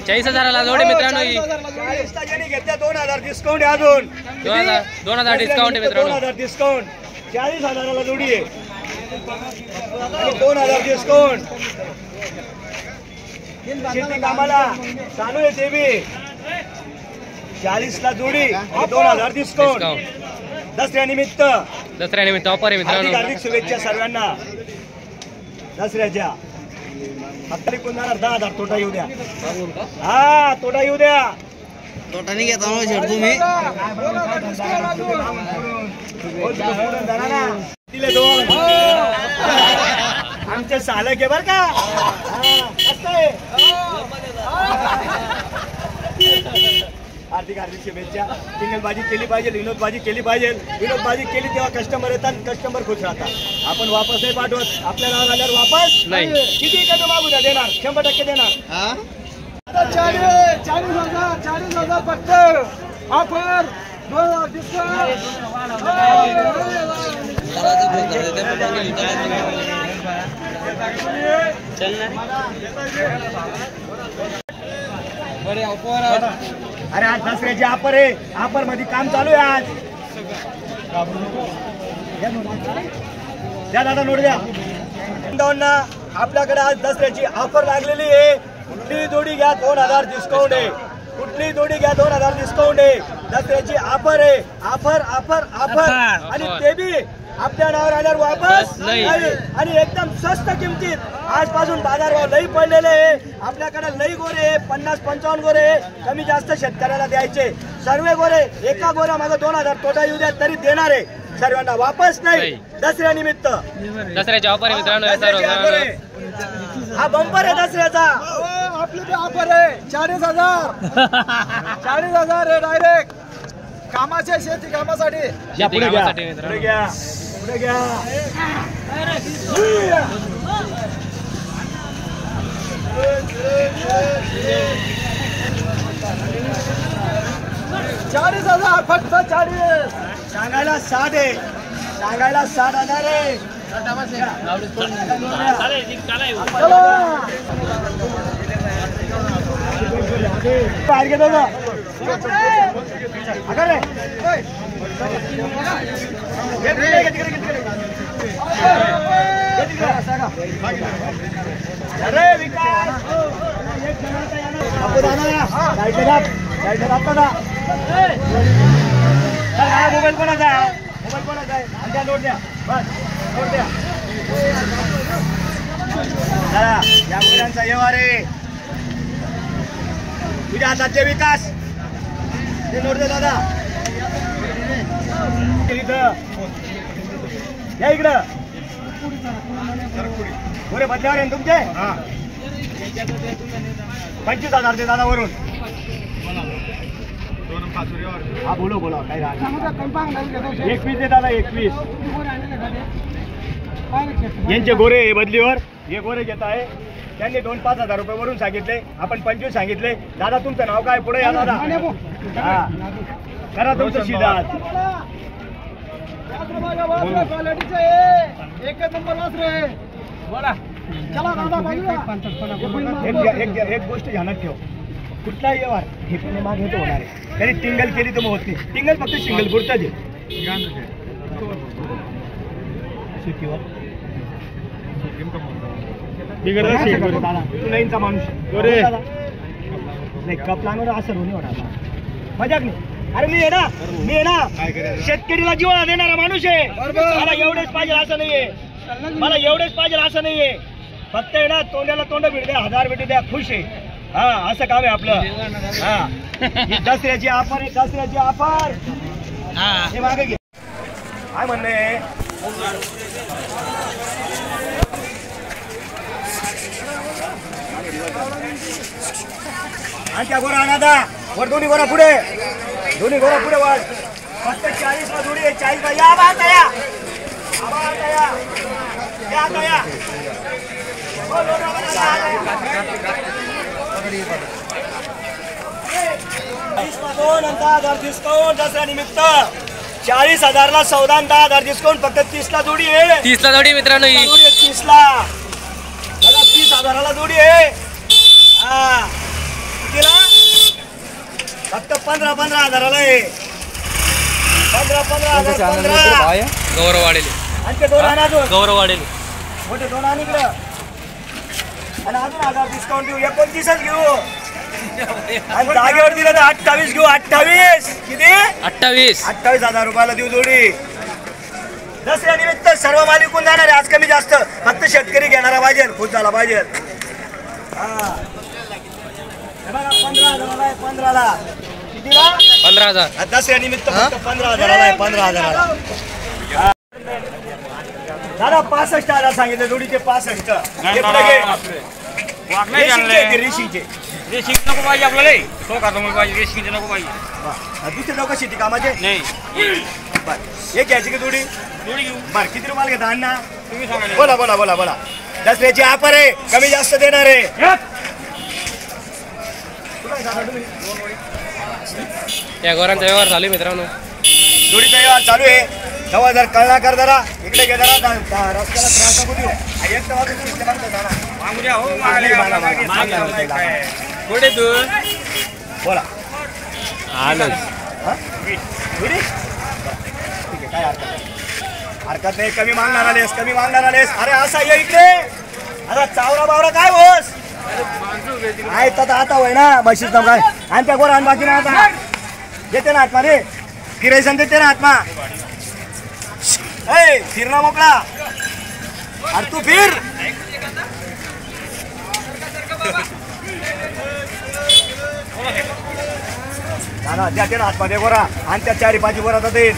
40,000ला जोडी मित्रांनो. 40ला ज्यांनी घेतल्या 2,000 डिस्काउंट आहे. अजून 2,000 डिस्काउंट आहे मित्रांनो. 2,000 डिस्काउंट. 40,000ला जोडी आहे. 2,000 डिस्काउंट. शेती कामाला चालू आहे ते बी. 40ला जोडी 2,000 डिस्काउंट. दसऱ्यानिमित्त ऑफर आहे मित्रांनो. हार्दिक शुभेच्छा सर्वांना दसऱ्याच्या. हप्ता कोण जाणार 10,000 तोटा येऊ द्या. हा तोटा येऊ द्या. तोटा नाही घेता तुम्ही दिले 2 आमचे सालक आहे बर का. हार्दिक शुभेच्छा. टिंगलबाजी केली पाहिजे, विनोदबाजी केली पाहिजे. विनोदबाजी केली तेव्हा कस्टमर येतात, कस्टमर खुश राहतात. आपण वापस नाही पाठवत. आपल्या नावावर आल्यावर वापस नाही. किती कधी मागू द्या देणार. 100% देणार. 40,000 फक्त ऑफर. 2,000 डिस्काउंट. अरे आज दसऱ्याची ऑफर आहे. ऑफर मध्ये काम चालू आहे आज. द्या दादा नोट द्या. आपल्याकडे आज दसऱ्याची ऑफर लागलेली आहे. कुठली जोडी घ्या 2,000 डिस्काउंट आहे. कुठली जोडी घ्या 2,000 डिस्काउंट आहे. दसऱ्याची ऑफर आहे. Offer offer offer. आणि ते बी आपल्या नावावर आल्यावर वापस नाही. आणि एकदम स्वस्त किमतीत. आजपासून बाजारभाव लई पडलेले आहे. आपल्याकडे लई गोरे 50-55 गोरे कमी जास्त शेतकऱ्याला द्यायचे. सर्व गोरे एका गोऱ्या मागे 2,000 तोटा येऊ द्या तरी देणार आहे. सर्वांना वापस नाही. दसऱ्यानिमित्त दसऱ्याची ऑफर आहे मित्रांनो. हा बंपर आहे दसऱ्याचा. आपली ऑफर आहे 40,000. 40,000 आहे डायरेक्ट कामाच्या शेती कामासाठी. पुढे घ्या पुढे घ्या पुढे घ्या. 40,000 फक्त 40. सांगायला 60 आहे. सांगायला 60,000 आहे. बाहेर घेतो का अरे विकास मोबाईल कोणाचा आहे. मोबाईल कोणाचा आहे. द्या नोट द्या. बस नोट द्या. या मुलांचा व्यवहार आहे. तुझ्या हाताचे विकास ते नोट दे दादा. या इकडं गोरे बदल्यावर आहे तुमचे. 25,000 दे दादा वरून. हा बोलो बोला काय राहत. 21 दे दादा. 21 यांचे गोरे बदलीवर. हे गोरे घेत आहे. त्यांनी 2-5,000 रुपये वरून सांगितले. आपण 25 सांगितले. दादा तुमचं नाव काय. पुढे या दादा. हा करा तुमचं शिदा. एक नंबर वासरे. एक गोष्ट ध्यानात ठेव. कुठलाही व्यवहार हे पण माग हे होणार आहे. त्यांनी टिंगल केली तर मग होत नाही. टिंगल फक्त सिंगल पुरताच आहे. शेतीवर तू नाहीचा माणूस नाही. कपलांवर असं होणे होणार मजाक नाही. अरे मी आहे ना शेतकरीला जीवाला देणारा माणूस आहे. मला एवढेच पाहिजे असं नाहीये. मला एवढेच पाहिजे असं नाहीये. फक्त आहे ना तोंडाला तोंड भेट द्या. 1000 भेट द्या. खुश आहे. हा असं काम आहे आपलं. हा दसऱ्याची ऑफर आहे. दसऱ्याची ऑफर हे मागे घे. काय म्हणणं आहे. त्या गोरा आणा वर. दोन्ही गोरा पुढे. दोन्ही गोरा पुढे वर. फक्त 40ला जोडी आहे. 40ला या बात या. डिस्काउंट दसऱ्या निमित्त 40,000ला सौदा. 10,000 डिस्काउंट. फक्त 30ला जोडी आहे. 30ला जोडी मित्रांनो. 30ला 30 15,000ला जोडी आहे. हा कितीला? फक्त 15,000ला आहे. 15,000 गौरव वाढेल आणि ते दोन आणा अजून. गौरव वाढेल मोठे दोन आणि इकडं आणि अजून 1000 डिस्काउंट देऊ. 29च घेऊ आणि जागेवर दिलं तर 28 घेऊ. 28 किती? 28,000 रुपयाला देऊ जोडी. दसऱ्या निमित्त सर्व माल विकून जाणार आहे. आज कमी जास्त फक्त शेतकरी घेणारा पाहिजे, खुश झाला पाहिजे. हा हे बघा 15,000ला आहे. 15ला कितीला? 15,000 दसऱ्या निमित्त फक्त 15,000ला आहे. 15,000ला दादा 65,000 सांगितले जोडीचे. 65 हे पुढे घे. रेशींगचे रेसिंग नको पाहिजे आपल्याला. तो का तुम्ही पाहिजे रेसिंगचे नको पाहिजे. दुसरे लोक शेती कामाचे नाही बर. एक घ्यायची की जोडी? थोडी घेऊ बर किती रुपयाला घेता अण्णा? तुम्ही सांगा. बोला बोला बोला बोला. दसऱ्याची ऑफर आहे, कमी जास्त देणार आहे. या गोरांचा व्यवहार चालू आहे मित्रांनो. जोडीचा व्यवहार चालू आहे. तेव्हा जर कळला कर जरा इकडे घे जरा. रस्त्याला त्रास नको देऊ. एक तर वाजून इकडे मागतो दादा. मागू द्या हो. मागले कुठे तू बोला आलं हा? जोडी? ठीक आहे, काय हरकत नाही. कमी मागणार आलेस, कमी मागणार आलेस. अरे असा ये इकडे. अरे चावरा बावरा काय होस? आहे तर आता होय ना बशीच ना काय. आणि त्या गोरा बाकी ना आता देते ना आत्मा रे. फिरायचं देते ना आत्मा. ए फिरणं मोकळा. अरे तू फिर. द्या ना आत्मा दे गोरा. आणि त्या 4-5 गोरा जाते.